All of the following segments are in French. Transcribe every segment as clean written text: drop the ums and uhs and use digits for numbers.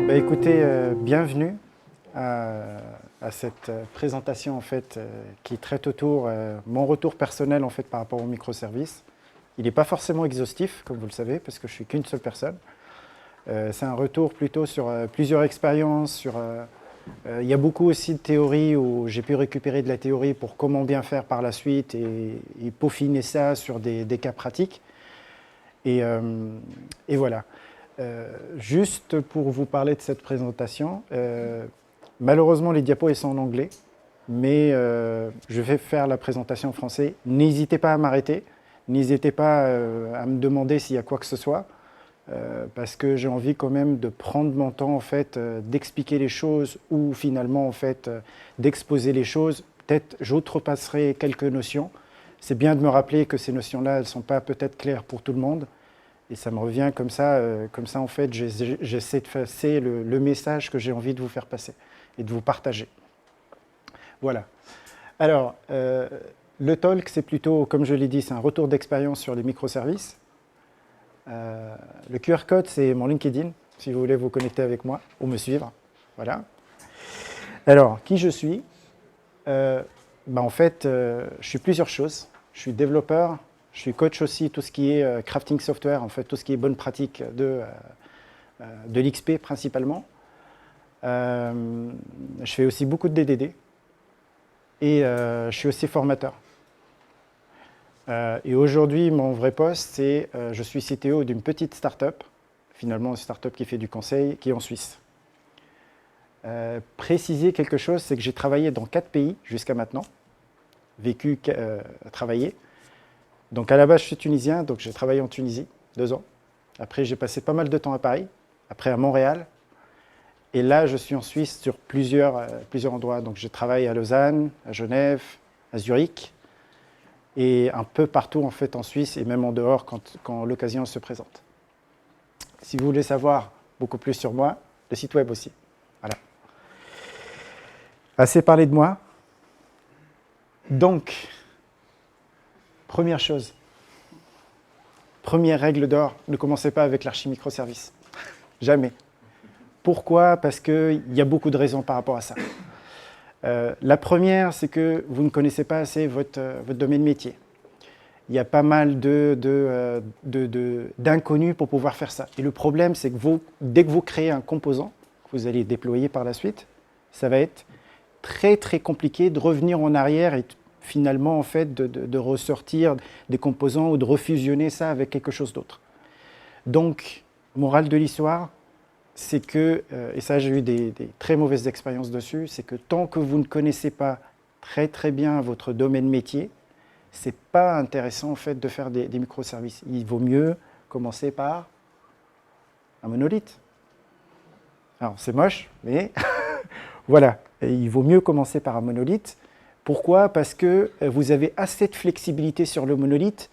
Écoutez, bienvenue à cette présentation en fait, qui traite autour mon retour personnel en fait, par rapport aux microservices. Il n'est pas forcément exhaustif, comme vous le savez, parce que je ne suis qu'une seule personne. C'est un retour plutôt sur plusieurs expériences. Il y a beaucoup aussi de théories où j'ai pu récupérer de la théorie pour comment bien faire par la suite et peaufiner ça sur des cas pratiques. Et voilà. Juste pour vous parler de cette présentation, malheureusement les diapos sont en anglais, mais je vais faire la présentation en français. N'hésitez pas à m'arrêter, n'hésitez pas à me demander s'il y a quoi que ce soit, parce que j'ai envie quand même de prendre mon temps en fait, d'expliquer les choses ou finalement en fait, d'exposer les choses. Peut-être j'outrepasserai quelques notions. C'est bien de me rappeler que ces notions-là, elles ne sont pas peut-être claires pour tout le monde. Et ça me revient comme ça en fait, j'essaie de passer le message que j'ai envie de vous faire passer et de vous partager. Voilà. Alors, le talk, c'est plutôt, comme je l'ai dit, c'est un retour d'expérience sur les microservices. Le QR code, c'est mon LinkedIn, si vous voulez vous connecter avec moi ou me suivre. Voilà. Alors, qui je suis en fait, je suis plusieurs choses. Je suis développeur. Je suis coach aussi, tout ce qui est crafting software, en fait, tout ce qui est bonne pratique de l'XP principalement. Je fais aussi beaucoup de DDD et je suis aussi formateur. Et aujourd'hui, mon vrai poste, c'est je suis CTO d'une petite start-up, finalement une start-up qui fait du conseil, qui est en Suisse. Préciser quelque chose, c'est que j'ai travaillé dans 4 pays jusqu'à maintenant, vécu, travaillé. Donc à la base, je suis tunisien, donc j'ai travaillé en Tunisie 2 ans. Après, j'ai passé pas mal de temps à Paris, après à Montréal. Et là, je suis en Suisse sur plusieurs endroits. Donc j'ai travaillé à Lausanne, à Genève, à Zurich, et un peu partout en fait en Suisse, et même en dehors quand l'occasion se présente. Si vous voulez savoir beaucoup plus sur moi, le site web aussi. Voilà. Assez parlé de moi. Donc, première chose, première règle d'or, ne commencez pas avec l'archi-microservice. Jamais. Pourquoi? Parce qu'il y a beaucoup de raisons par rapport à ça. La première, c'est que vous ne connaissez pas assez votre domaine métier. Il y a pas mal d'inconnus pour pouvoir faire ça. Et le problème, c'est que dès que vous créez un composant que vous allez déployer par la suite, ça va être très très compliqué de revenir en arrière et finalement en fait de ressortir des composants ou de refusionner ça avec quelque chose d'autre. Donc, morale de l'histoire, c'est que, et ça j'ai eu des très mauvaises expériences dessus, c'est que tant que vous ne connaissez pas très très bien votre domaine métier, c'est pas intéressant en fait de faire des microservices. Il vaut mieux commencer par un monolithe. Alors c'est moche, mais voilà, et il vaut mieux commencer par un monolithe. Pourquoi? Parce que vous avez assez de flexibilité sur le monolithe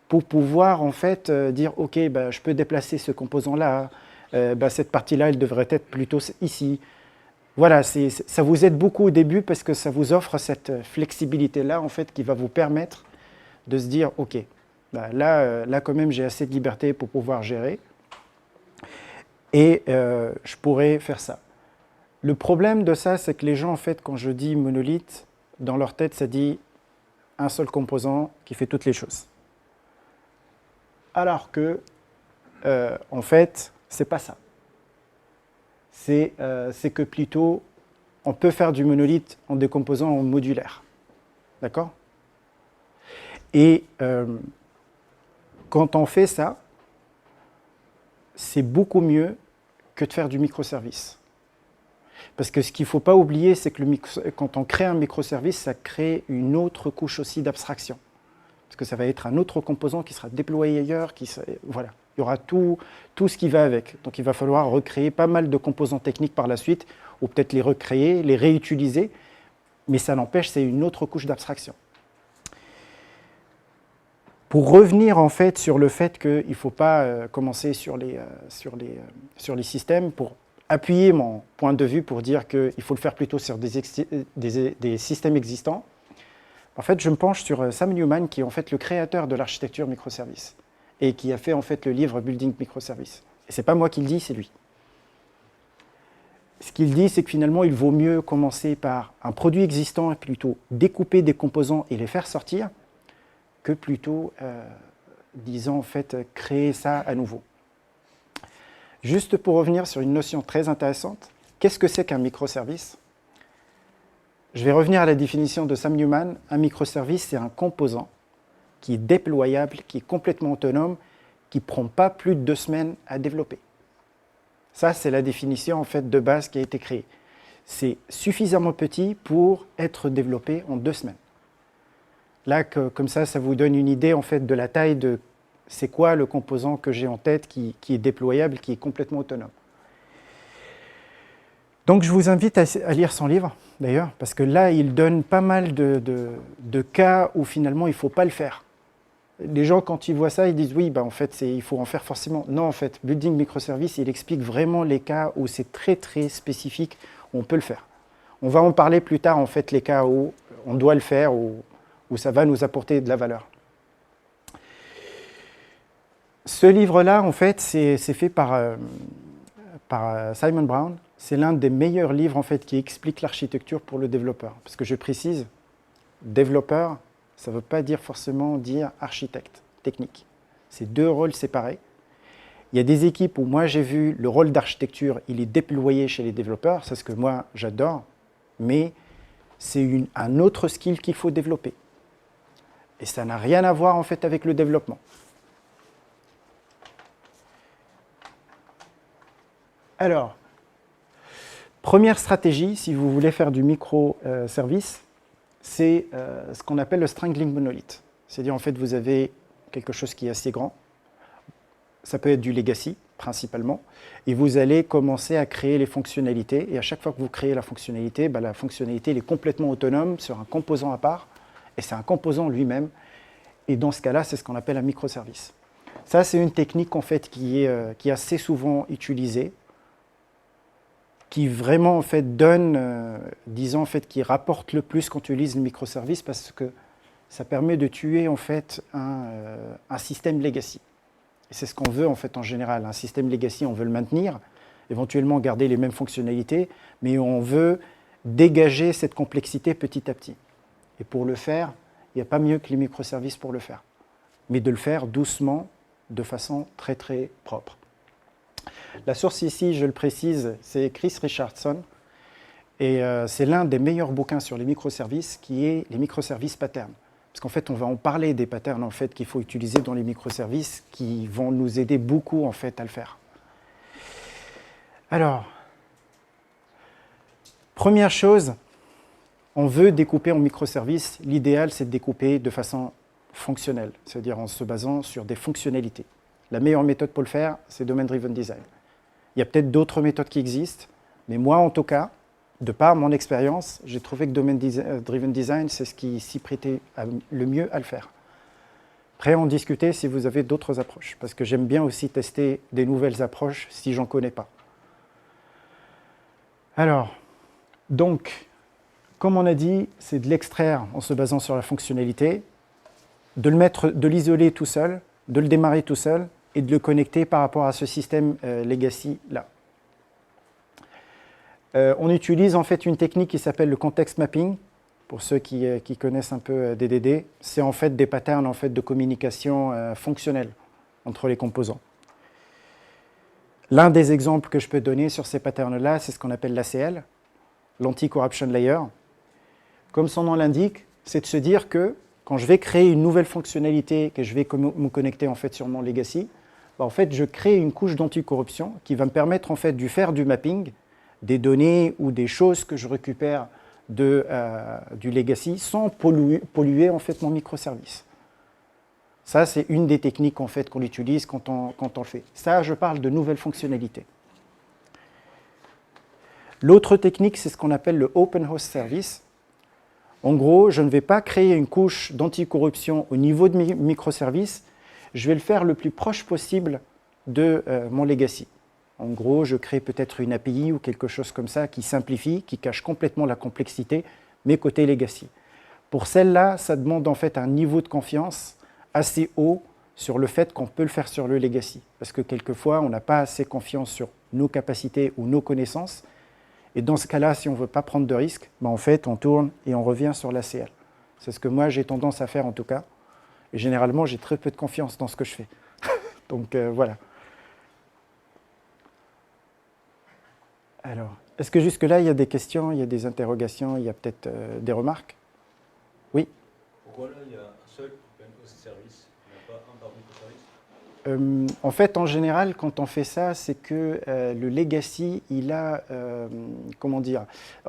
pour pouvoir en fait dire ok, je peux déplacer ce composant-là, cette partie-là, elle devrait être plutôt ici. Voilà, ça vous aide beaucoup au début parce que ça vous offre cette flexibilité-là en fait qui va vous permettre de se dire ok, là quand même j'ai assez de liberté pour pouvoir gérer et je pourrais faire ça. Le problème de ça, c'est que les gens en fait quand je dis monolithe, dans leur tête, ça dit un seul composant qui fait toutes les choses. Alors que, en fait, c'est pas ça. C'est que plutôt, on peut faire du monolithe en décomposant en modulaire. D'accord? Et quand on fait ça, c'est beaucoup mieux que de faire du microservice. Parce que ce qu'il ne faut pas oublier, c'est que quand on crée un microservice, ça crée une autre couche aussi d'abstraction. Parce que ça va être un autre composant qui sera déployé ailleurs, voilà. Il y aura tout ce qui va avec. Donc il va falloir recréer pas mal de composants techniques par la suite, ou peut-être les recréer, les réutiliser, mais ça n'empêche, c'est une autre couche d'abstraction. Pour revenir en fait sur le fait qu'il ne faut pas commencer sur les systèmes, pour appuyer mon point de vue pour dire qu'il faut le faire plutôt sur des systèmes existants. En fait, je me penche sur Sam Newman, qui est en fait le créateur de l'architecture microservice et qui a fait en fait le livre Building Microservice. Et ce n'est pas moi qui le dis, c'est lui. Ce qu'il dit, c'est que finalement, il vaut mieux commencer par un produit existant et plutôt découper des composants et les faire sortir, que plutôt, disons, en fait, créer ça à nouveau. Juste pour revenir sur une notion très intéressante, qu'est-ce que c'est qu'un microservice? Je vais revenir à la définition de Sam Newman. Un microservice, c'est un composant qui est déployable, qui est complètement autonome, qui ne prend pas plus de 2 semaines à développer. Ça, c'est la définition en fait, de base qui a été créée. C'est suffisamment petit pour être développé en 2 semaines. Là, comme ça vous donne une idée en fait, de la taille de c'est quoi le composant que j'ai en tête qui est déployable, qui est complètement autonome. Donc, je vous invite à lire son livre, d'ailleurs, parce que là, il donne pas mal de cas où finalement, il ne faut pas le faire. Les gens, quand ils voient ça, ils disent oui, en fait, il faut en faire forcément. Non, en fait, Building Microservice, il explique vraiment les cas où c'est très, très spécifique, où on peut le faire. On va en parler plus tard, en fait, les cas où on doit le faire, où ça va nous apporter de la valeur. Ce livre-là, en fait, c'est fait par Simon Brown. C'est l'un des meilleurs livres, en fait, qui explique l'architecture pour le développeur. Parce que je précise, développeur, ça ne veut pas forcément dire architecte technique. C'est 2 rôles séparés. Il y a des équipes où moi j'ai vu le rôle d'architecture, il est déployé chez les développeurs, c'est ce que moi j'adore, mais c'est un autre skill qu'il faut développer. Et ça n'a rien à voir en fait avec le développement. Alors, première stratégie, si vous voulez faire du microservice, c'est ce qu'on appelle le strangling monolith. C'est-à-dire, en fait, vous avez quelque chose qui est assez grand. Ça peut être du legacy, principalement. Et vous allez commencer à créer les fonctionnalités. Et à chaque fois que vous créez la fonctionnalité elle est complètement autonome sur un composant à part. Et c'est un composant lui-même. Et dans ce cas-là, c'est ce qu'on appelle un microservice. Ça, c'est une technique, en fait, qui est assez souvent utilisée, qui vraiment en fait donne, disons en fait, qui rapporte le plus quand tu utilises le microservice parce que ça permet de tuer en fait un système legacy. Et c'est ce qu'on veut en fait en général. Un système legacy, on veut le maintenir, éventuellement garder les mêmes fonctionnalités, mais on veut dégager cette complexité petit à petit. Et pour le faire, il n'y a pas mieux que les microservices pour le faire, mais de le faire doucement, de façon très très propre. La source ici, je le précise, c'est Chris Richardson. Et c'est l'un des meilleurs bouquins sur les microservices qui est les microservices patterns. Parce qu'en fait, on va en parler des patterns en fait, qu'il faut utiliser dans les microservices qui vont nous aider beaucoup en fait, à le faire. Alors, première chose, on veut découper en microservices. L'idéal, c'est de découper de façon fonctionnelle, c'est-à-dire en se basant sur des fonctionnalités. La meilleure méthode pour le faire, c'est Domain Driven Design. Il y a peut-être d'autres méthodes qui existent, mais moi, en tout cas, de par mon expérience, j'ai trouvé que Domain Driven Design, c'est ce qui s'y prêtait le mieux à le faire. Prêt à en discuter si vous avez d'autres approches, parce que j'aime bien aussi tester des nouvelles approches si j'en connais pas. Alors, donc, comme on a dit, c'est de l'extraire en se basant sur la fonctionnalité, de l'isoler tout seul, de le démarrer tout seul, et de le connecter par rapport à ce système legacy-là. On utilise en fait une technique qui s'appelle le context mapping. Pour ceux qui connaissent un peu DDD, c'est en fait des patterns en fait, de communication fonctionnelle entre les composants. L'un des exemples que je peux donner sur ces patterns-là, c'est ce qu'on appelle l'ACL, l'Anti-Corruption Layer. Comme son nom l'indique, c'est de se dire que quand je vais créer une nouvelle fonctionnalité, que je vais me connecter en fait, sur mon legacy, en fait, je crée une couche d'anticorruption qui va me permettre en fait, de faire du mapping des données ou des choses que je récupère du legacy sans polluer en fait, mon microservice. Ça, c'est une des techniques en fait, qu'on utilise quand on le fait. Ça, je parle de nouvelles fonctionnalités. L'autre technique, c'est ce qu'on appelle le Open Host Service. En gros, je ne vais pas créer une couche d'anticorruption au niveau de mes microservices, je vais le faire le plus proche possible de mon legacy. En gros, je crée peut-être une API ou quelque chose comme ça qui simplifie, qui cache complètement la complexité, mais côté legacy. Pour celle-là, ça demande en fait un niveau de confiance assez haut sur le fait qu'on peut le faire sur le legacy. Parce que quelquefois, on n'a pas assez confiance sur nos capacités ou nos connaissances. Et dans ce cas-là, si on ne veut pas prendre de risques, ben en fait, on tourne et on revient sur l'ACL. C'est ce que moi, j'ai tendance à faire en tout cas. Et généralement, j'ai très peu de confiance dans ce que je fais. Donc voilà. Alors, est-ce que jusque-là, il y a des questions, il y a des interrogations, il y a peut-être des remarques? Oui. Pourquoi là, il y a un seul open host service, il n'y a pas un par microservice? En fait, en général, quand on fait ça, c'est que le legacy, il a, comment dire,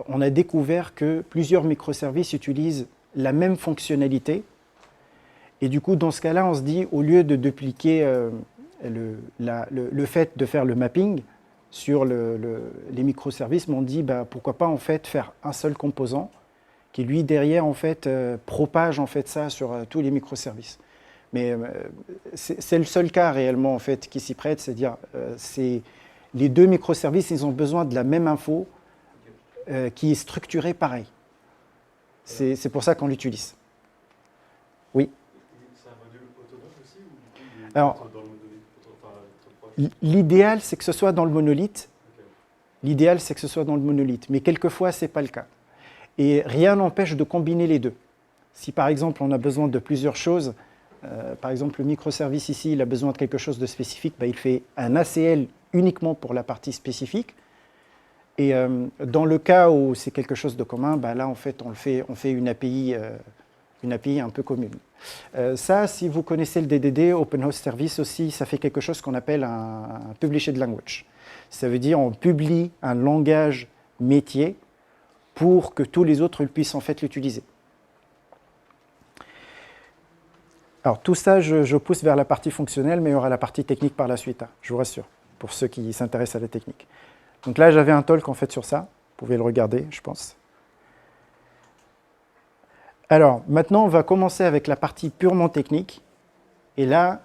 on a découvert que plusieurs microservices utilisent la même fonctionnalité. Et du coup, dans ce cas-là, on se dit, au lieu de dupliquer le fait de faire le mapping sur les microservices, on dit, bah, pourquoi pas en fait faire un seul composant qui, lui, derrière, en fait, propage en fait, ça sur tous les microservices. Mais c'est le seul cas réellement en fait qui s'y prête, c'est-à-dire les deux microservices, ils ont besoin de la même info qui est structurée pareil. C'est pour ça qu'on l'utilise. Oui. C'est un module autonome aussi ou du coup il est Alors, dans le monolithe, enfin, très proche? l'idéal, c'est que ce soit dans le monolithe. Ok. L'idéal, c'est que ce soit dans le monolithe. Mais quelquefois, ce n'est pas le cas. Et rien n'empêche de combiner les deux. Si par exemple, on a besoin de plusieurs choses, par exemple, le microservice ici, il a besoin de quelque chose de spécifique, bah, il fait un ACL uniquement pour la partie spécifique. Et dans le cas où c'est quelque chose de commun, bah, là, en fait, on fait une API un peu commune. Ça, si vous connaissez le DDD, Open Host Service aussi, ça fait quelque chose qu'on appelle un Published Language. Ça veut dire on publie un langage métier pour que tous les autres puissent en fait l'utiliser. Alors tout ça, je pousse vers la partie fonctionnelle, mais il y aura la partie technique par la suite, hein, je vous rassure, pour ceux qui s'intéressent à la technique. Donc là, j'avais un talk en fait sur ça, vous pouvez le regarder, je pense. Alors maintenant, on va commencer avec la partie purement technique. Et là,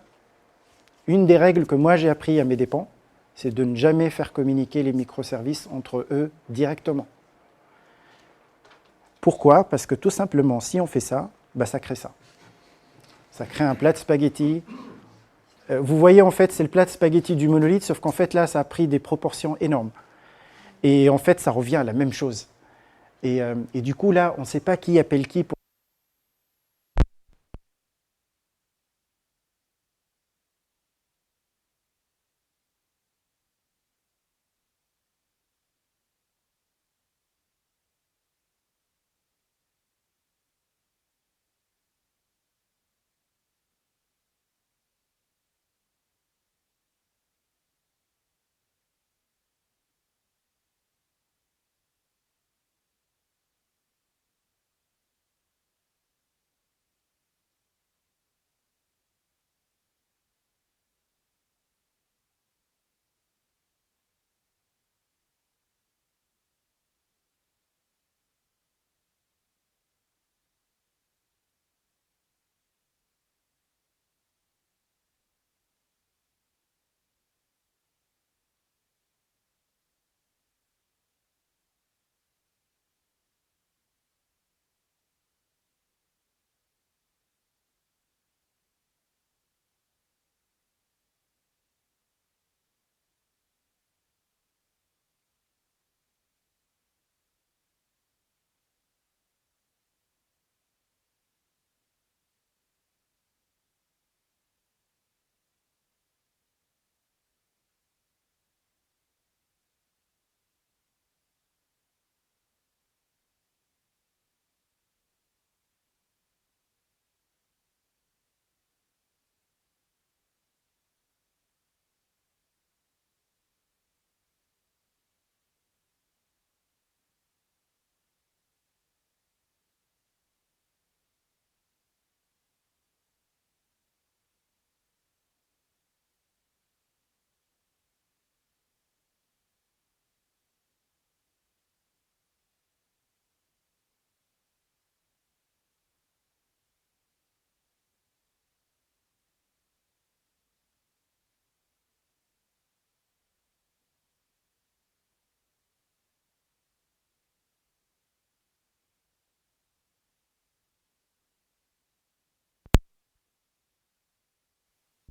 une des règles que moi j'ai appris à mes dépens, c'est de ne jamais faire communiquer les microservices entre eux directement. Pourquoi? Parce que tout simplement, si on fait ça, bah, ça crée ça. Ça crée un plat de spaghettis. Vous voyez, en fait, c'est le plat de spaghettis du monolithe, sauf qu'en fait, là, ça a pris des proportions énormes. Et en fait, ça revient à la même chose. Et du coup, là, on ne sait pas qui appelle qui pour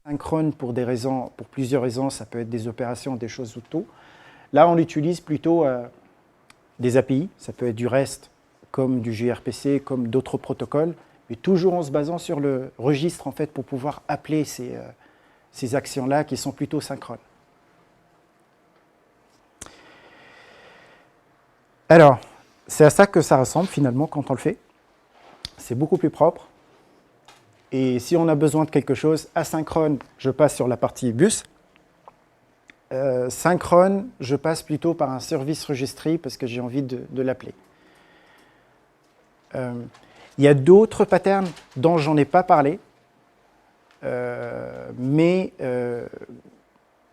synchrone pour des raisons, pour plusieurs raisons, ça peut être des opérations, des choses ou tout. Là, on l'utilise plutôt des API, ça peut être du REST, comme du gRPC, comme d'autres protocoles, mais toujours en se basant sur le registre en fait, pour pouvoir appeler ces actions-là qui sont plutôt synchrones. Alors, c'est à ça que ça ressemble finalement quand on le fait. C'est beaucoup plus propre. Et si on a besoin de quelque chose asynchrone, je passe sur la partie bus. Synchrone, je passe plutôt par un service registry parce que j'ai envie de l'appeler. Il y a d'autres patterns dont j'en ai pas parlé, mais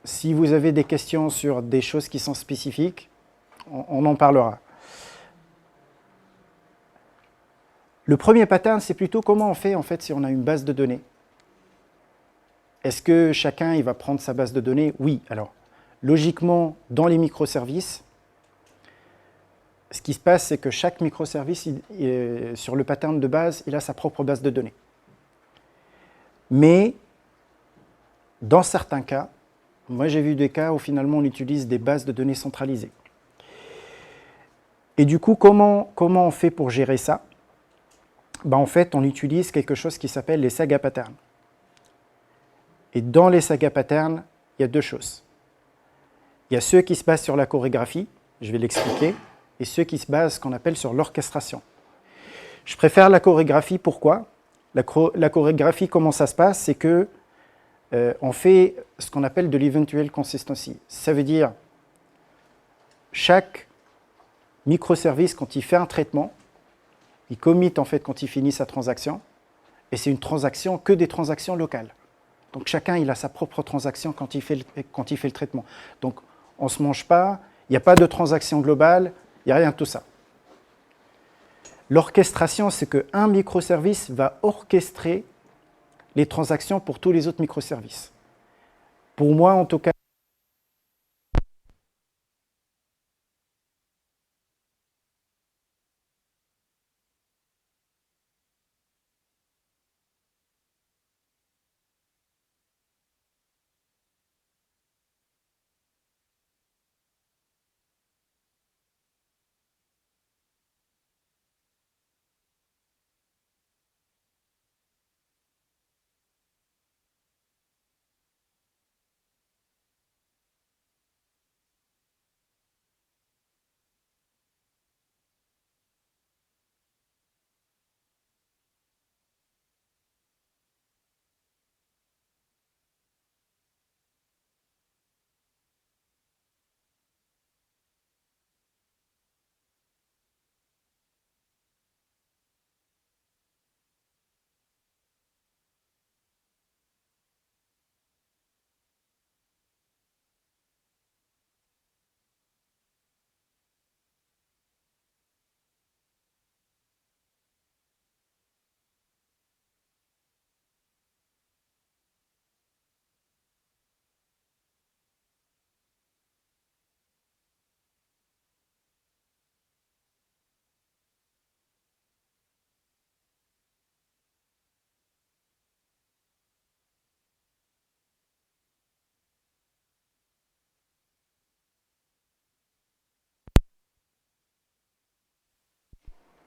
si vous avez des questions sur des choses qui sont spécifiques, on en parlera. Le premier pattern, c'est plutôt comment on fait en fait si on a une base de données. Est-ce que chacun il va prendre sa base de données? Oui. Alors, logiquement, dans les microservices, ce qui se passe, c'est que chaque microservice, sur le pattern de base, il a sa propre base de données. Mais, dans certains cas, moi j'ai vu des cas où finalement on utilise des bases de données centralisées. Et du coup, comment on fait pour gérer ça? Ben, en fait, on utilise quelque chose qui s'appelle les saga patterns. Et dans les saga patterns, il y a deux choses. Il y a ceux qui se basent sur la chorégraphie, je vais l'expliquer, et ceux qui se basent, ce qu'on appelle, sur l'orchestration. Je préfère la chorégraphie, pourquoi? La chorégraphie, comment ça se passe? C'est que on fait ce qu'on appelle de l'eventual consistency. Ça veut dire, chaque microservice, quand il fait un traitement, il commit en fait quand il finit sa transaction, et c'est une transaction que des transactions locales. Donc chacun il a sa propre transaction quand il fait le traitement. Donc on ne se mange pas, il n'y a pas de transaction globale, il n'y a rien de tout ça. L'orchestration, c'est qu'un microservice va orchestrer les transactions pour tous les autres microservices. Pour moi, en tout cas,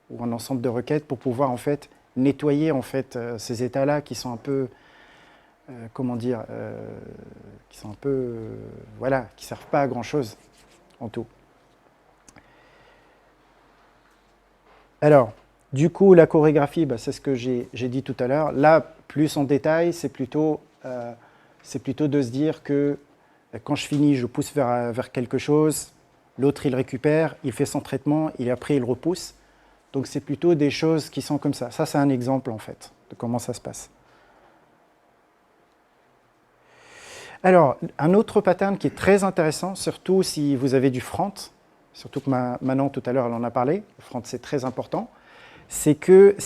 ou un ensemble de requêtes pour pouvoir en fait nettoyer en fait ces états-là qui sont un peu, comment dire, qui sont un peu, voilà, qui servent pas à grand chose en tout. Alors, du coup, la chorégraphie, bah, c'est ce que j'ai dit tout à l'heure. Là, plus en détail, c'est plutôt de se dire que quand je finis, je pousse vers quelque chose, l'autre il récupère, il fait son traitement, et après il repousse. Donc c'est plutôt des choses qui sont comme ça. Ça, c'est un exemple en fait de comment ça se passe. Alors, un autre pattern qui est très intéressant, surtout si vous avez du front, surtout que Manon tout à l'heure elle en a parlé, le front c'est très important, c'est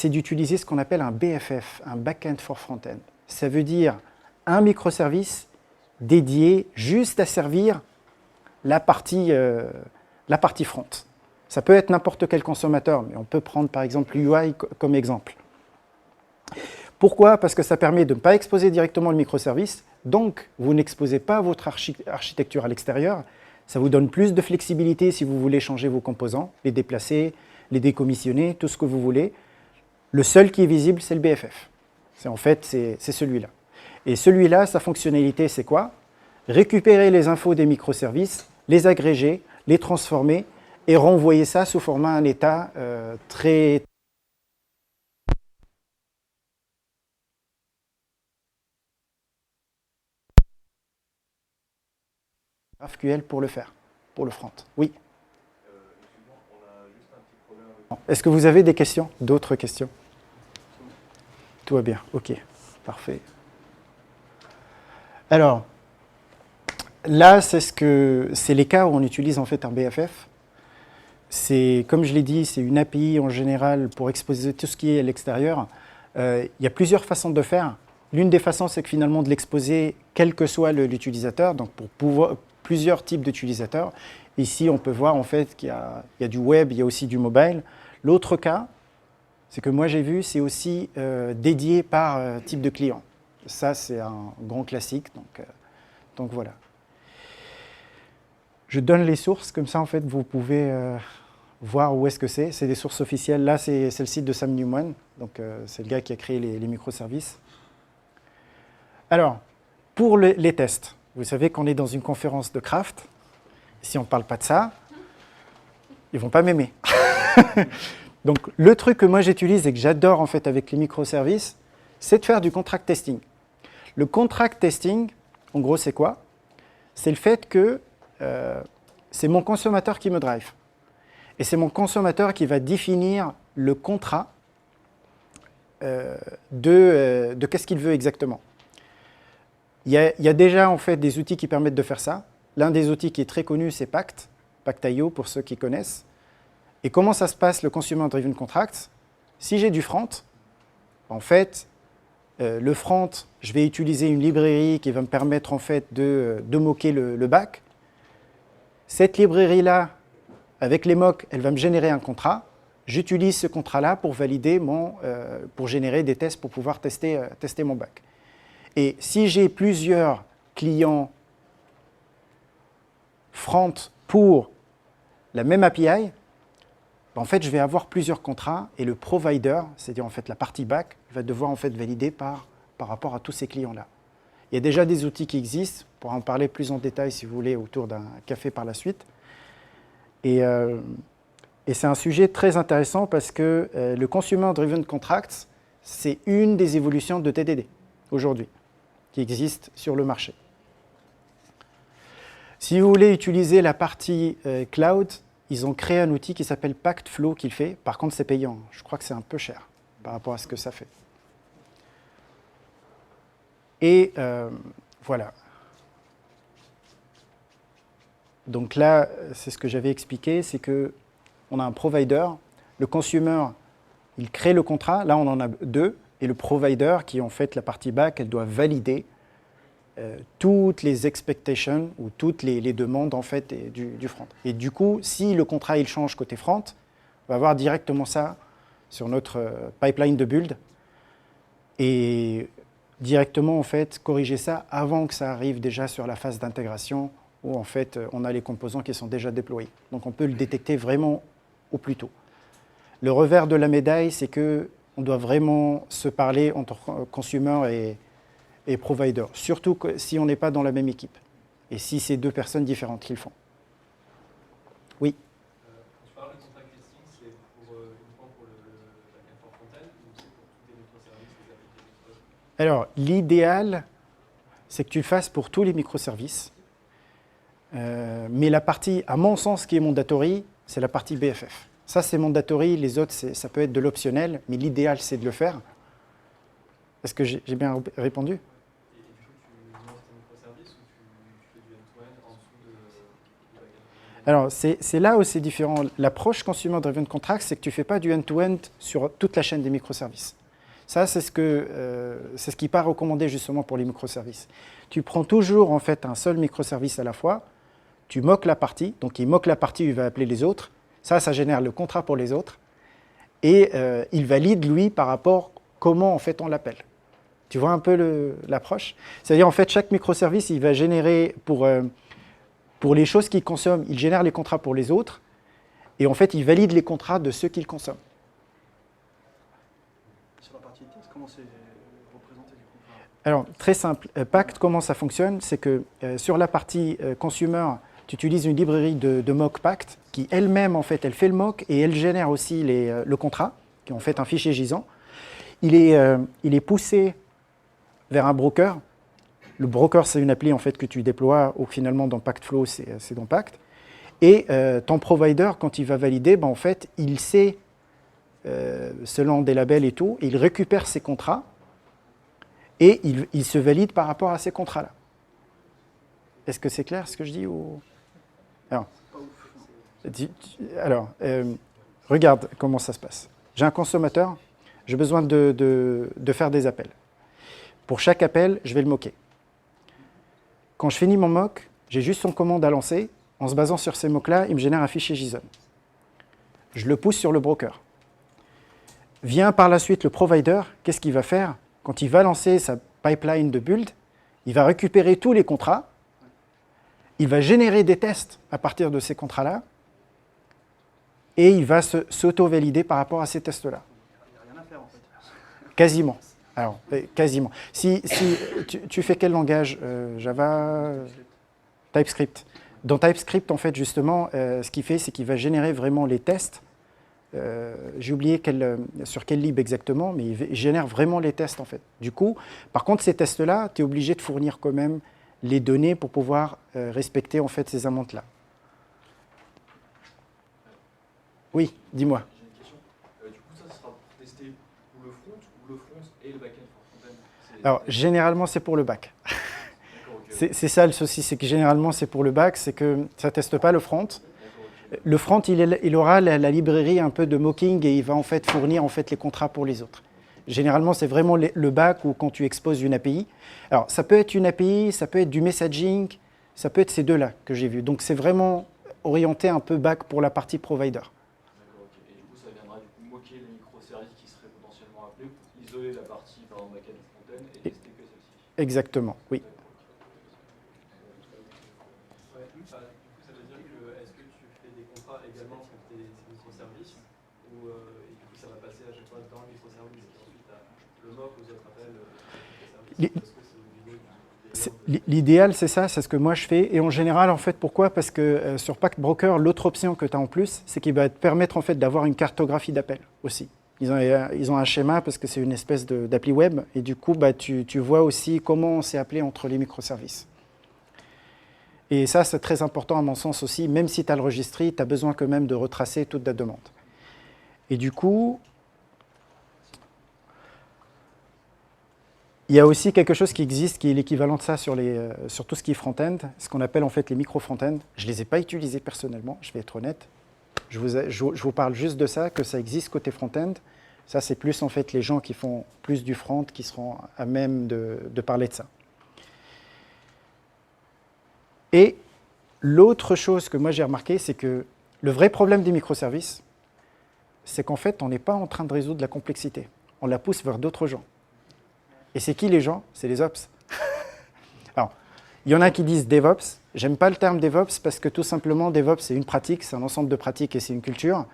d'utiliser ce qu'on appelle un BFF, un backend for frontend. Ça veut dire un microservice dédié juste à servir la partie front. Ça peut être n'importe quel consommateur, mais on peut prendre par exemple l'UI comme exemple. Pourquoi? Parce que ça permet de ne pas exposer directement le microservice, donc vous n'exposez pas votre architecture à l'extérieur, Ça vous donne plus de flexibilité si vous voulez changer vos composants, les déplacer, les décommissionner, tout ce que vous voulez. Le seul qui est visible, c'est le BFF. En fait, c'est celui-là. Et celui-là, sa fonctionnalité, c'est quoi? Récupérer les infos des microservices, les agréger, les transformer et renvoyer ça sous format un état très... GraphQL pour le faire, pour le front. Oui. Est-ce que vous avez des questions? D'autres questions? Tout va bien, ok, parfait. Alors, là, c'est les cas où on utilise en fait un BFF. Comme je l'ai dit, c'est une API en général pour exposer tout ce qui est à l'extérieur. Il y a plusieurs façons de faire. L'une des façons, c'est que finalement de l'exposer quel que soit l'utilisateur, donc pour plusieurs types d'utilisateurs. Ici, on peut voir en fait qu'il y a du web, il y a aussi du mobile. L'autre cas, c'est que moi j'ai vu, c'est aussi dédié par type de client. Ça, c'est un grand classique, donc voilà. Je donne les sources, comme ça en fait vous pouvez voir où est-ce que c'est. C'est des sources officielles. Là, c'est le site de Sam Newman, donc c'est le gars qui a créé les microservices. Alors, pour les tests, vous savez qu'on est dans une conférence de craft. Si on ne parle pas de ça, ils ne vont pas m'aimer. Donc, le truc que moi j'utilise et que j'adore en fait avec les microservices, c'est de faire du contract testing. Le contract testing, en gros, c'est quoi? C'est le fait que c'est mon consommateur qui me drive. Et c'est mon consommateur qui va définir le contrat de qu'est-ce qu'il veut exactement. Il y a déjà en fait des outils qui permettent de faire ça. L'un des outils qui est très connu, c'est Pact.io pour ceux qui connaissent. Et comment ça se passe le Consumer Driven Contract? Si j'ai du front, en fait, le front, je vais utiliser une librairie qui va me permettre en fait de moquer le back. Cette librairie-là, avec les mocks, elle va me générer un contrat. J'utilise ce contrat-là pour valider pour générer des tests pour pouvoir tester mon back. Et si j'ai plusieurs clients front pour la même API, en fait, je vais avoir plusieurs contrats et le provider, c'est-à-dire en fait la partie back, va devoir en fait valider par rapport à tous ces clients-là. Il y a déjà des outils qui existent, on pourra en parler plus en détail si vous voulez autour d'un café par la suite. Et c'est un sujet très intéressant parce que le Consumer Driven Contracts, c'est une des évolutions de TDD aujourd'hui qui existe sur le marché. Si vous voulez utiliser la partie cloud, ils ont créé un outil qui s'appelle Pactflow qui le fait. Par contre, c'est payant. Je crois que c'est un peu cher par rapport à ce que ça fait. Et voilà. Donc là, c'est ce que j'avais expliqué, c'est qu'on a un provider. Le consumer, il crée le contrat. Là, on en a deux. Et le provider, qui est en fait la partie back, elle doit valider toutes les expectations ou toutes les demandes en fait du front. Et du coup, si le contrat il change côté front, on va avoir directement ça sur notre pipeline de build et directement en fait corriger ça avant que ça arrive déjà sur la phase d'intégration où en fait on a les composants qui sont déjà déployés. Donc on peut le détecter vraiment au plus tôt. Le revers de la médaille, c'est que on doit vraiment se parler entre consumer et provider, surtout si on n'est pas dans la même équipe et si c'est deux personnes différentes qui le font. Oui. Quand tu parles de contract testing, c'est uniquement pour la plateforme front-end ou c'est pour tous les microservices, les applications? Alors, l'idéal, c'est que tu le fasses pour tous les microservices. Mais la partie, à mon sens, qui est mandatory, c'est la partie BFF. Ça, c'est mandatory. Les autres, ça peut être de l'optionnel, mais l'idéal, c'est de le faire. Est-ce que j'ai bien répondu? Alors, c'est là où c'est différent. L'approche Consumer Driven Contract, c'est que tu ne fais pas du end-to-end sur toute la chaîne des microservices. Ça, c'est ce qui n'est pas recommandé justement pour les microservices. Tu prends toujours en fait un seul microservice à la fois, tu moques la partie, donc il moque la partie où il va appeler les autres. Ça génère le contrat pour les autres. Et il valide, lui, par rapport à comment en fait on l'appelle. Tu vois un peu l'approche? C'est-à-dire en fait chaque microservice, il va générer pour Pour les choses qu'il consomme, il génère les contrats pour les autres, et en fait, il valide les contrats de ceux qu'il consomme. Sur la partie test, comment c'est représenté du coup? Alors, très simple. Pact, comment ça fonctionne? C'est que sur la partie consumer, tu utilises une librairie de mock Pact qui elle-même, en fait, elle fait le mock et elle génère aussi le contrat, qui est en fait un fichier JSON. Il est poussé vers un broker. Le broker, c'est une appli en fait, que tu déploies, ou finalement dans PactFlow, c'est dans Pact. Et ton provider, quand il va valider, en fait, il sait, selon des labels et tout, il récupère ses contrats et il se valide par rapport à ces contrats-là. Est-ce que c'est clair ce que je dis ou... Alors, regarde comment ça se passe. J'ai un consommateur, j'ai besoin de faire des appels. Pour chaque appel, je vais le moquer. Quand je finis mon mock, j'ai juste son commande à lancer. En se basant sur ces mots-là, il me génère un fichier JSON. Je le pousse sur le broker. Vient par la suite le provider, qu'est-ce qu'il va faire? Quand il va lancer sa pipeline de build, il va récupérer tous les contrats, il va générer des tests à partir de ces contrats-là, et il va s'auto-valider par rapport à ces tests-là. Il n'y a rien à faire en fait. Quasiment. Alors, quasiment. Si tu fais quel langage? Java, TypeScript. Dans TypeScript, en fait, justement, ce qu'il fait, c'est qu'il va générer vraiment les tests. J'ai oublié sur quel lib exactement, mais il génère vraiment les tests, en fait. Du coup, par contre, ces tests-là, tu es obligé de fournir quand même les données pour pouvoir respecter, en fait, ces amendes-là. Oui, dis-moi. J'ai une question. Du coup, ça sera pour tester ou le front et le back-end for front-end? Alors, généralement, c'est pour le back. D'accord, ok. C'est ça le souci, c'est que généralement, c'est pour le back, c'est que ça ne teste pas le front. Le front, il aura la librairie un peu de mocking et il va en fait fournir en fait, les contrats pour les autres. Généralement, c'est vraiment le back ou quand tu exposes une API. Alors, ça peut être une API, ça peut être du messaging, ça peut être ces deux-là que j'ai vu. Donc, c'est vraiment orienté un peu back pour la partie provider. D'accord, ok. Et du coup, ça viendra du coup moquer les microservices qui seraient potentiellement appelés pour isoler la partie par exemple back-end ou front-end et tester que celle-ci. Exactement, oui. Ouais, du coup, ça veut dire que est-ce que tu fais des contrats également sur tes microservices ou et du coup ça va passer à chaque fois dans le microservice et ensuite tu as le mock aux autres appels microservices parce que c'est au niveau du L'idéal, c'est ça, c'est ce que moi je fais. Et en général, en fait, pourquoi? Parce que sur Pact Broker, l'autre option que tu as en plus, c'est qu'il va te permettre en fait, d'avoir une cartographie d'appels aussi. Ils ont un schéma parce que c'est une espèce d'appli web. Et du coup, tu vois aussi comment on s'est appelé entre les microservices. Et ça, c'est très important à mon sens aussi. Même si tu as le registre, tu as besoin quand même de retracer toute ta demande. Et du coup, il y a aussi quelque chose qui existe qui est l'équivalent de ça sur tout ce qui est front-end, ce qu'on appelle en fait les micro-front-end. Je ne les ai pas utilisés personnellement, je vais être honnête. Je vous parle juste de ça, que ça existe côté front-end. Ça, c'est plus en fait les gens qui font plus du front qui seront à même de parler de ça. Et l'autre chose que moi j'ai remarqué, c'est que le vrai problème des microservices, c'est qu'en fait, on n'est pas en train de résoudre la complexité. On la pousse vers d'autres gens. Et c'est qui les gens? C'est les ops. Alors, il y en a qui disent DevOps. J'aime pas le terme DevOps parce que tout simplement, DevOps, c'est une pratique, c'est un ensemble de pratiques et c'est une culture.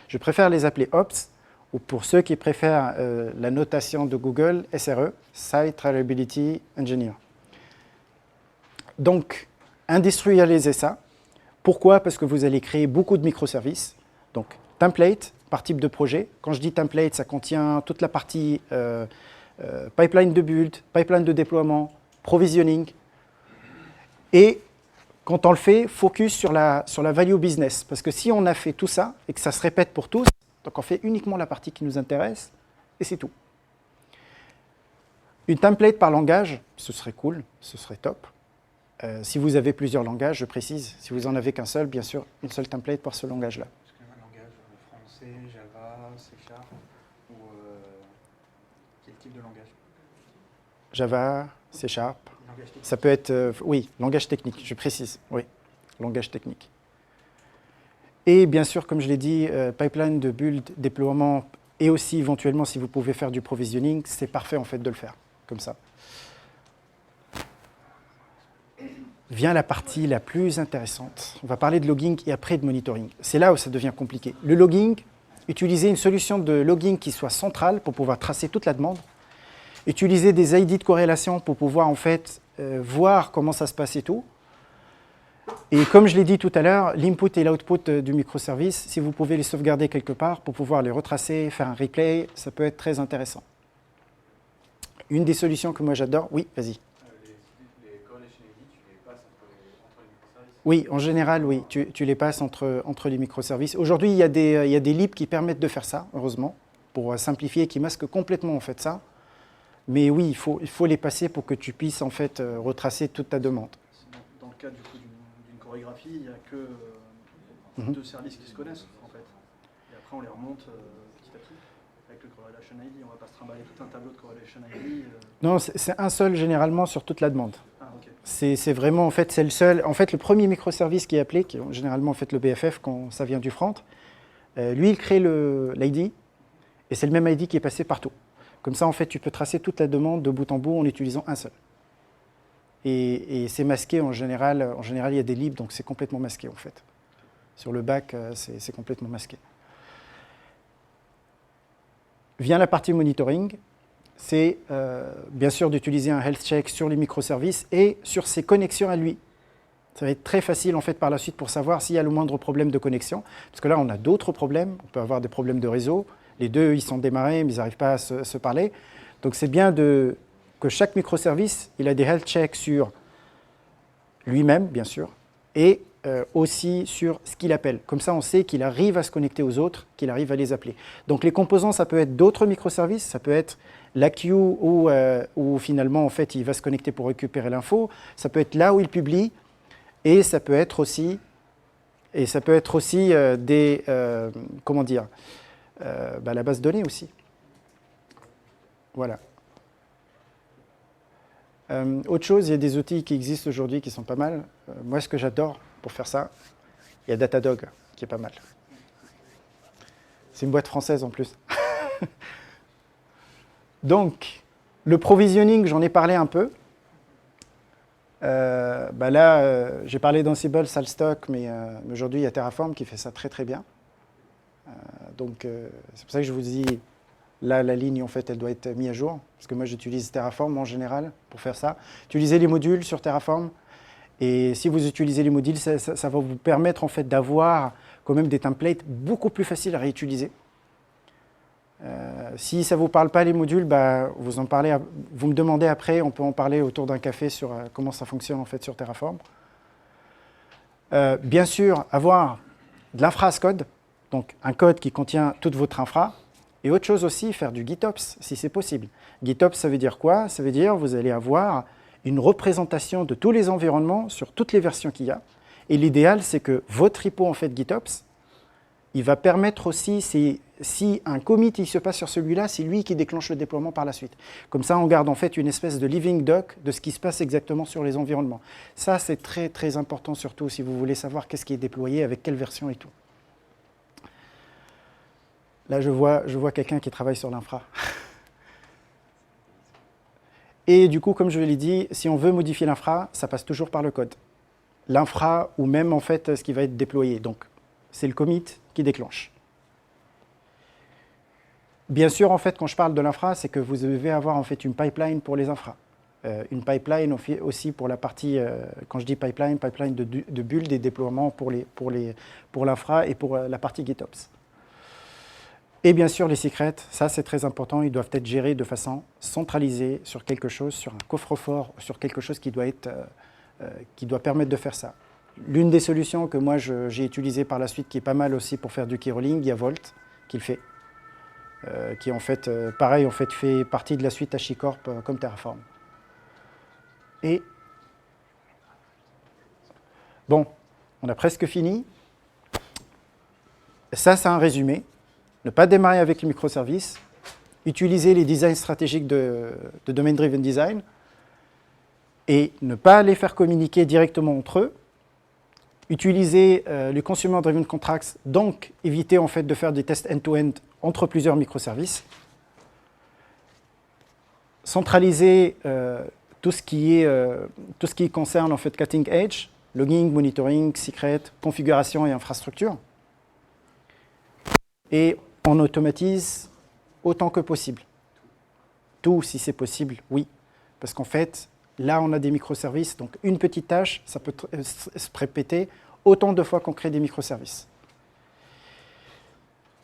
Je préfère les appeler Ops, ou pour ceux qui préfèrent la notation de Google, SRE, Site Reliability Engineer. Donc, industrialiser ça. Pourquoi? Parce que vous allez créer beaucoup de microservices. Donc, template par type de projet. Quand je dis template, ça contient toute la partie pipeline de build, pipeline de déploiement, provisioning. Et quand on le fait, focus sur la value business. Parce que si on a fait tout ça et que ça se répète pour tous, donc on fait uniquement la partie qui nous intéresse et c'est tout. Une template par langage, ce serait cool, ce serait top. Si vous avez plusieurs langages, je précise, si vous n'en avez qu'un seul, bien sûr, une seule template pour ce langage-là. Est-ce qu'il y a un langage français, Java, C# ou quel type de langage? Java, C#. Langage technique. Ça peut être, oui, langage technique, je précise, oui, langage technique. Et bien sûr, comme je l'ai dit, pipeline de build, déploiement, et aussi éventuellement, si vous pouvez faire du provisioning, c'est parfait en fait de le faire, comme ça. vient la partie la plus intéressante. On va parler de logging et après de monitoring. C'est là où ça devient compliqué. Le logging, utiliser une solution de logging qui soit centrale pour pouvoir tracer toute la demande. Utiliser des ID de corrélation pour pouvoir en fait voir comment ça se passe et tout. Et comme je l'ai dit tout à l'heure, l'input et l'output du microservice, si vous pouvez les sauvegarder quelque part pour pouvoir les retracer, faire un replay, ça peut être très intéressant. Une des solutions que moi j'adore, oui, vas-y. Les correlation ID, tu les passes entre les microservices? Oui, en général, oui, tu les passes entre les microservices. Aujourd'hui, il y a des libs qui permettent de faire ça, heureusement, pour simplifier, qui masquent complètement en fait ça. Mais oui, il faut les passer pour que tu puisses en fait retracer toute ta demande. Dans le cas du coup d'une chorégraphie, il n'y a que deux services qui se connaissent en fait. Et après on les remonte petit à petit avec le correlation ID. On ne va pas se trimballer tout un tableau de correlation ID. Non, c'est un seul généralement sur toute la demande. Ah, ok. C'est vraiment en fait c'est le seul. En fait, le premier microservice qui est appelé, qui est généralement en fait le BFF quand ça vient du front, lui il crée l'ID et c'est le même ID qui est passé partout. Comme ça, en fait, tu peux tracer toute la demande de bout en bout en utilisant un seul. Et c'est masqué en général. En général, il y a des libres, donc c'est complètement masqué en fait. Sur le bac, c'est complètement masqué. Vient la partie monitoring. C'est bien sûr d'utiliser un health check sur les microservices et sur ses connexions à lui. Ça va être très facile en fait par la suite pour savoir s'il y a le moindre problème de connexion. Parce que là, on a d'autres problèmes. On peut avoir des problèmes de réseau. Les deux, ils sont démarrés, mais ils n'arrivent pas à se parler. Donc, c'est bien que chaque microservice, il a des health checks sur lui-même, bien sûr, et aussi sur ce qu'il appelle. Comme ça, on sait qu'il arrive à se connecter aux autres, qu'il arrive à les appeler. Donc, les composants, ça peut être d'autres microservices, ça peut être la queue où finalement, en fait, il va se connecter pour récupérer l'info. Ça peut être là où il publie, et ça peut être aussi, comment dire, la base de données aussi. Voilà. Autre chose, il y a des outils qui existent aujourd'hui qui sont pas mal. Moi, ce que j'adore pour faire ça, il y a Datadog qui est pas mal. C'est une boîte française en plus. Donc, le provisioning, j'en ai parlé un peu. J'ai parlé d'Ansible, Saltstock, mais aujourd'hui, il y a Terraform qui fait ça très très bien. C'est pour ça que je vous dis, là, la ligne, en fait, elle doit être mise à jour. Parce que moi, j'utilise Terraform en général pour faire ça. Utilisez les modules sur Terraform. Et si vous utilisez les modules, ça va vous permettre, en fait, d'avoir quand même des templates beaucoup plus faciles à réutiliser. Si ça ne vous parle pas, les modules, vous me demandez après, on peut en parler autour d'un café sur comment ça fonctionne, en fait, sur Terraform. Bien sûr, avoir de l'infra as code. Donc, un code qui contient toute votre infra. Et autre chose aussi, faire du GitOps, si c'est possible. GitOps, ça veut dire quoi? Ça veut dire que vous allez avoir une représentation de tous les environnements sur toutes les versions qu'il y a. Et l'idéal, c'est que votre repo, en fait, GitOps, il va permettre aussi, si un commit il se passe sur celui-là, c'est lui qui déclenche le déploiement par la suite. Comme ça, on garde en fait une espèce de living doc de ce qui se passe exactement sur les environnements. Ça, c'est très, très important, surtout si vous voulez savoir qu'est-ce qui est déployé, avec quelle version et tout. Là, je vois quelqu'un qui travaille sur l'infra. Et du coup, comme je l'ai dit, si on veut modifier l'infra, ça passe toujours par le code. L'infra ou même en fait ce qui va être déployé. Donc, c'est le commit qui déclenche. Bien sûr, en fait, quand je parle de l'infra, c'est que vous devez avoir en fait une pipeline pour les infras. Une pipeline aussi pour la partie, quand je dis pipeline de build et déploiement pour l'infra et pour la partie GitOps. Et bien sûr, les secrets, ça c'est très important, ils doivent être gérés de façon centralisée sur quelque chose, sur un coffre-fort, sur quelque chose qui doit permettre de faire ça. L'une des solutions que moi j'ai utilisées par la suite, qui est pas mal aussi pour faire du keyrolling, il y a Volt qui le fait, qui en fait, pareil, en fait, fait partie de la suite HashiCorp comme Terraform. Et bon, on a presque fini. Ça, c'est un résumé. Ne pas démarrer avec les microservices, utiliser les designs stratégiques de Domain Driven Design et ne pas les faire communiquer directement entre eux. Utiliser les Consumer Driven Contracts, donc éviter en fait de faire des tests end-to-end entre plusieurs microservices. Centraliser tout ce qui concerne en fait cutting edge, logging, monitoring, secret, configuration et infrastructure. Et on automatise autant que possible. Tout, si c'est possible, oui. Parce qu'en fait, là, on a des microservices, donc une petite tâche, ça peut se répéter autant de fois qu'on crée des microservices.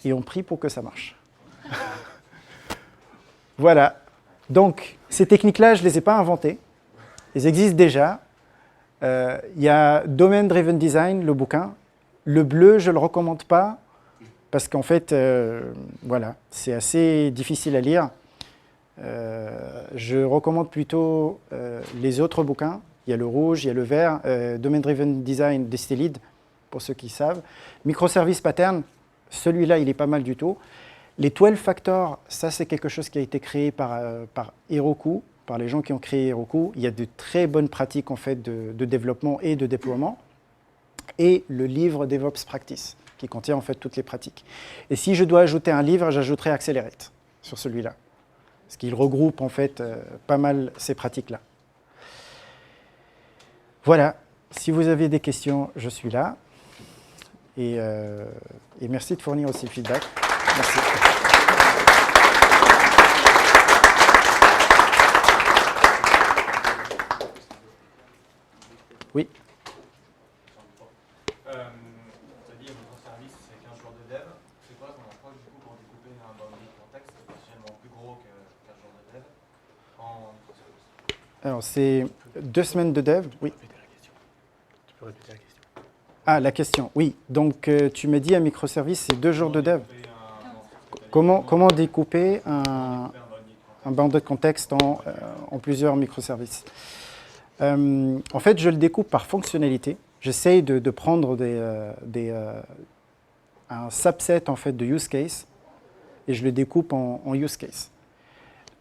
Et on prie pour que ça marche. Voilà. Donc, ces techniques-là, je ne les ai pas inventées. Elles existent déjà. Il y a Domain Driven Design, le bouquin. Le bleu, je ne le recommande pas parce qu'en fait, voilà, c'est assez difficile à lire. Je recommande plutôt les autres bouquins. Il y a le rouge, il y a le vert. Domain Driven Design d'Estelid, pour ceux qui savent. Microservice Pattern, celui-là, il est pas mal du tout. Les 12 factors, ça c'est quelque chose qui a été créé par Heroku, par les gens qui ont créé Heroku. Il y a de très bonnes pratiques en fait de développement et de déploiement. Et le livre DevOps Practice, qui contient en fait toutes les pratiques. Et si je dois ajouter un livre, j'ajouterai Accelerate sur celui-là. Parce qu'il regroupe en fait pas mal ces pratiques-là. Voilà, si vous avez des questions, je suis là. Et merci de fournir aussi le feedback. Merci. Oui. On t'a dit, votre service, c'est 15 jours de dev. C'est quoi ton approche du coup pour découper un boundary contexte potentiellement plus gros que 15 jours de dev en microservices? Alors, c'est 2 semaines de dev. Oui. Tu peux répéter la question. Ah, la question, oui. Donc, tu m'as dit un microservice, c'est 2 jours de dev. Comment découper un bounded context en plusieurs microservices? En fait, je le découpe par fonctionnalité. J'essaye de prendre un subset en fait, de use case et je le découpe en use case.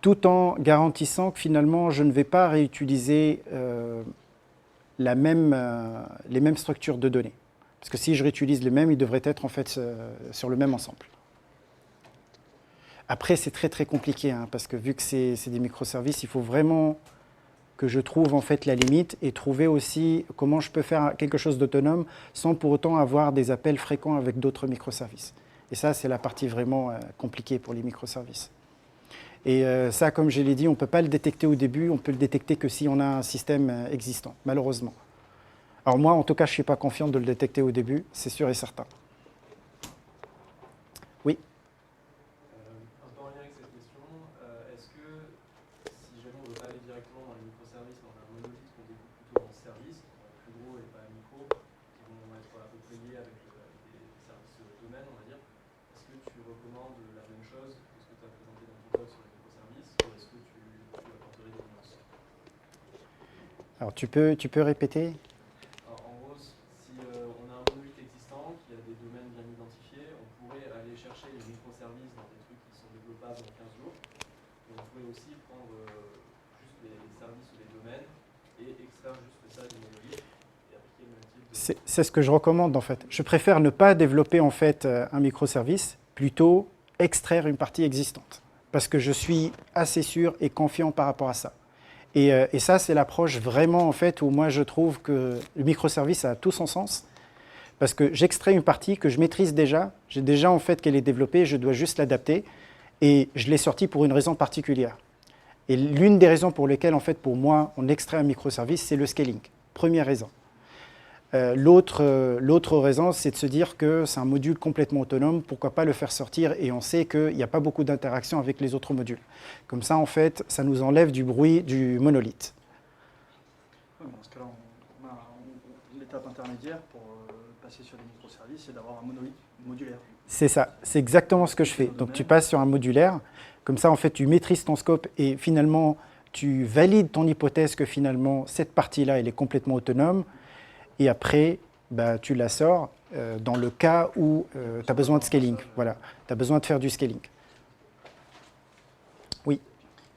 Tout en garantissant que finalement, je ne vais pas réutiliser les mêmes structures de données. Parce que si je réutilise les mêmes, ils devraient être en fait sur le même ensemble. Après, c'est très très compliqué, hein, parce que vu que c'est des microservices, il faut vraiment que je trouve en fait la limite et trouver aussi comment je peux faire quelque chose d'autonome sans pour autant avoir des appels fréquents avec d'autres microservices. Et ça, c'est la partie vraiment compliquée pour les microservices. Et ça, comme je l'ai dit, on ne peut pas le détecter au début, on peut le détecter que si on a un système existant, malheureusement. Alors moi, en tout cas, je ne suis pas confiant de le détecter au début, c'est sûr et certain. Oui. Un peu en lien avec cette question, est-ce que si jamais on ne veut pas aller directement dans les microservices, mais on a un monolithe qu'on découpe plutôt en services, plus gros et pas micro, qui vont être à peu près liés avec des services domaines, on va dire, est-ce que tu recommandes la même chose que ce que tu as présenté dans ton talk sur les microservices, ou est-ce que tu apporterais des nuances? Alors tu peux répéter? En gros, si on a un monolithe existant, qui a des domaines bien identifiés, on pourrait aller chercher les microservices dans des trucs qui sont développables en 15 jours. Et on pourrait aussi prendre juste les services ou les domaines et extraire juste ça du monolithe et appliquer le même type de... C'est ce que je recommande en fait. Je préfère ne pas développer en fait un microservice, plutôt extraire une partie existante. Parce que je suis assez sûr et confiant par rapport à ça. Et ça, c'est l'approche vraiment en fait où moi je trouve que le microservice a tout son sens. Parce que j'extrais une partie que je maîtrise déjà, j'ai déjà en fait qu'elle est développée, je dois juste l'adapter et je l'ai sortie pour une raison particulière. Et l'une des raisons pour lesquelles en fait pour moi on extrait un microservice, c'est le scaling. Première raison. L'autre raison, c'est de se dire que c'est un module complètement autonome, pourquoi pas le faire sortir et on sait qu'il n'y a pas beaucoup d'interaction avec les autres modules. Comme ça, en fait, ça nous enlève du bruit du monolithe. Oui, dans ce cas-là, l'étape intermédiaire pour passer sur des microservices, c'est d'avoir un monolithe modulaire. C'est ça, c'est exactement ce que je fais. Donc tu passes sur un modulaire, comme ça, en fait, tu maîtrises ton scope et finalement, tu valides ton hypothèse que finalement, cette partie-là, elle est complètement autonome. Et après, bah, tu la sors dans le cas où tu as besoin de scaling. Voilà, tu as besoin de faire du scaling. Oui.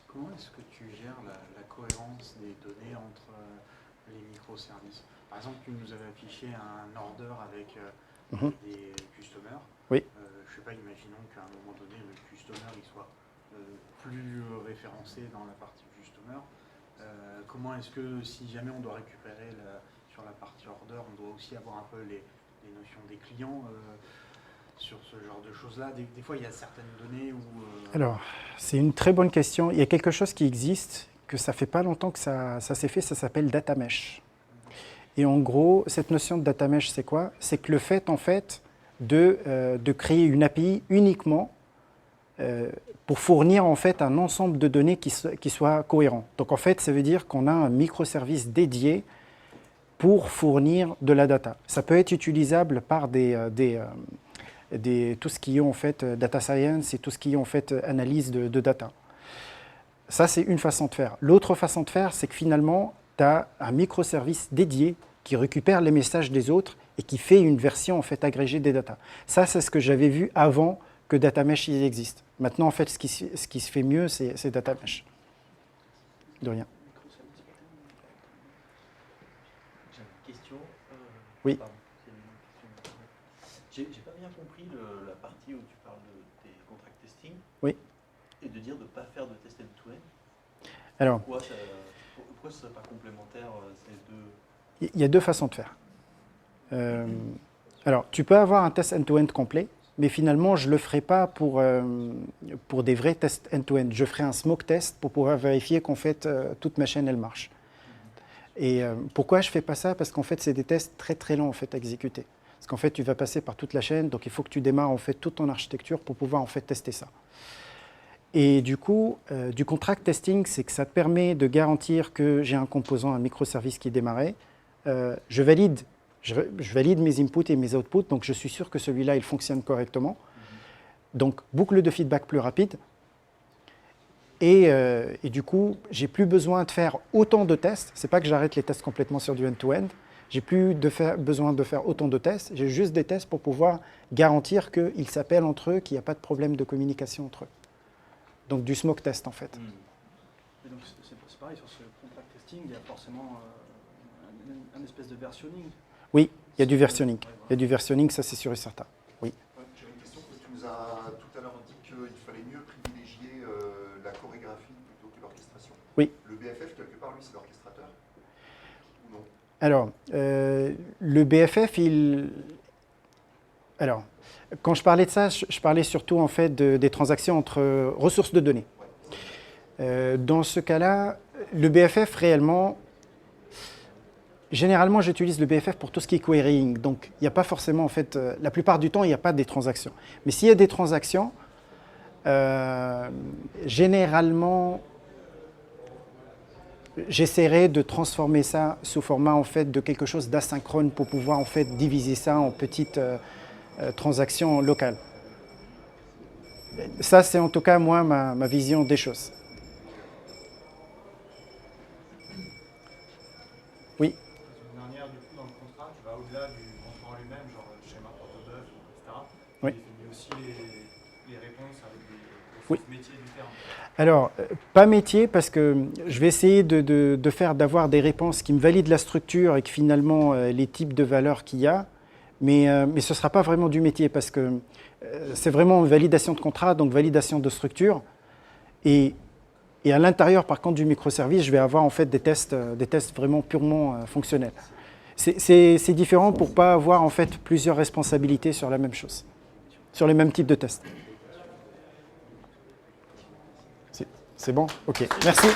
Comment est-ce que tu gères la cohérence des données entre les microservices? Par exemple, tu nous avais affiché un order avec des customers. Oui. Je ne sais pas, imaginons qu'à un moment donné, le customer il soit plus référencé dans la partie customer. Comment est-ce que si jamais on doit récupérer sur la partie order, on doit aussi avoir un peu les notions des clients sur ce genre de choses-là. Des fois, il y a certaines données où... Alors, c'est une très bonne question. Il y a quelque chose qui existe, que ça fait pas longtemps que ça s'est fait, ça s'appelle data mesh. Et en gros, cette notion de data mesh, c'est quoi? C'est que le fait, en fait, de créer une API uniquement pour fournir en fait un ensemble de données qui soit cohérent. Donc en fait, ça veut dire qu'on a un microservice dédié pour fournir de la data. Ça peut être utilisable par tout ce qui est en fait data science et tout ce qui est en fait analyse de data. Ça, c'est une façon de faire. L'autre façon de faire, c'est que finalement, tu as un microservice dédié qui récupère les messages des autres et qui fait une version en fait agrégée des data. Ça, c'est ce que j'avais vu avant que data mesh existe. Maintenant, en fait, ce qui se fait mieux, c'est data mesh. De rien. J'ai une question. Oui. Pardon, j'ai pas bien compris la partie où tu parles des contract testing. Oui. Et de dire de ne pas faire de test end-to-end. Alors, Pourquoi ce ne serait pas complémentaire ces deux? il y a deux façons de faire. Alors, tu peux avoir un test end-to-end complet, mais finalement, je ne le ferai pas pour des vrais tests end-to-end. Je ferai un smoke test pour pouvoir vérifier qu'en fait, toute ma chaîne, elle marche. Et pourquoi je ne fais pas ça? Parce qu'en fait, c'est des tests très très longs en fait, à exécuter. Parce qu'en fait, tu vas passer par toute la chaîne, donc il faut que tu démarres en fait, toute ton architecture pour pouvoir en fait, tester ça. Et du coup, du contract testing, c'est que ça te permet de garantir que j'ai un composant, un microservice qui est démarré. Je valide mes inputs et mes outputs, donc je suis sûr que celui-là, il fonctionne correctement. Donc, boucle de feedback plus rapide. Et du coup, j'ai plus besoin de faire autant de tests. Ce n'est pas que j'arrête les tests complètement sur du end-to-end. J'ai plus besoin de faire autant de tests. J'ai juste des tests pour pouvoir garantir qu'ils s'appellent entre eux, qu'il n'y a pas de problème de communication entre eux. Donc, du smoke test, en fait. Et donc c'est pareil, sur ce contract testing, il y a forcément un espèce de versionning. Oui, il y a du versionning. Il y a du versionning, ça c'est sûr et certain. Oui. J'avais une question, parce que tu nous as tout à l'heure dit qu'il fallait mieux privilégier la chorégraphie plutôt que l'orchestration. Oui. Le BFF, quelque part, lui, c'est l'orchestrateur ou non? Alors, le BFF, Alors, quand je parlais de ça, je parlais surtout en fait des transactions entre ressources de données. Dans ce cas-là, le BFF réellement, généralement j'utilise le BFF pour tout ce qui est querying. Donc, il n'y a pas forcément en fait, la plupart du temps, il n'y a pas des transactions. Mais s'il y a des transactions, généralement, j'essaierai de transformer ça sous format en fait de quelque chose d'asynchrone pour pouvoir en fait diviser ça en petites transactions locales. Ça, c'est en tout cas moi ma vision des choses. Oui. Une dernière, du coup, dans le contrat, tu vas au-delà du contrat en lui-même, genre schéma protobuf, etc. Oui. Tu définis aussi les réponses avec des Oui. métiers du terme. Alors, pas métier, parce que je vais essayer d'avoir des réponses qui me valident la structure et que finalement les types de valeurs qu'il y a, mais ce ne sera pas vraiment du métier, parce que c'est vraiment une validation de contrat, donc validation de structure. Et à l'intérieur, par contre, du microservice, je vais avoir en fait des tests vraiment purement fonctionnels. C'est différent pour ne pas avoir en fait plusieurs responsabilités sur la même chose, sur les mêmes types de tests. C'est bon? Ok, merci.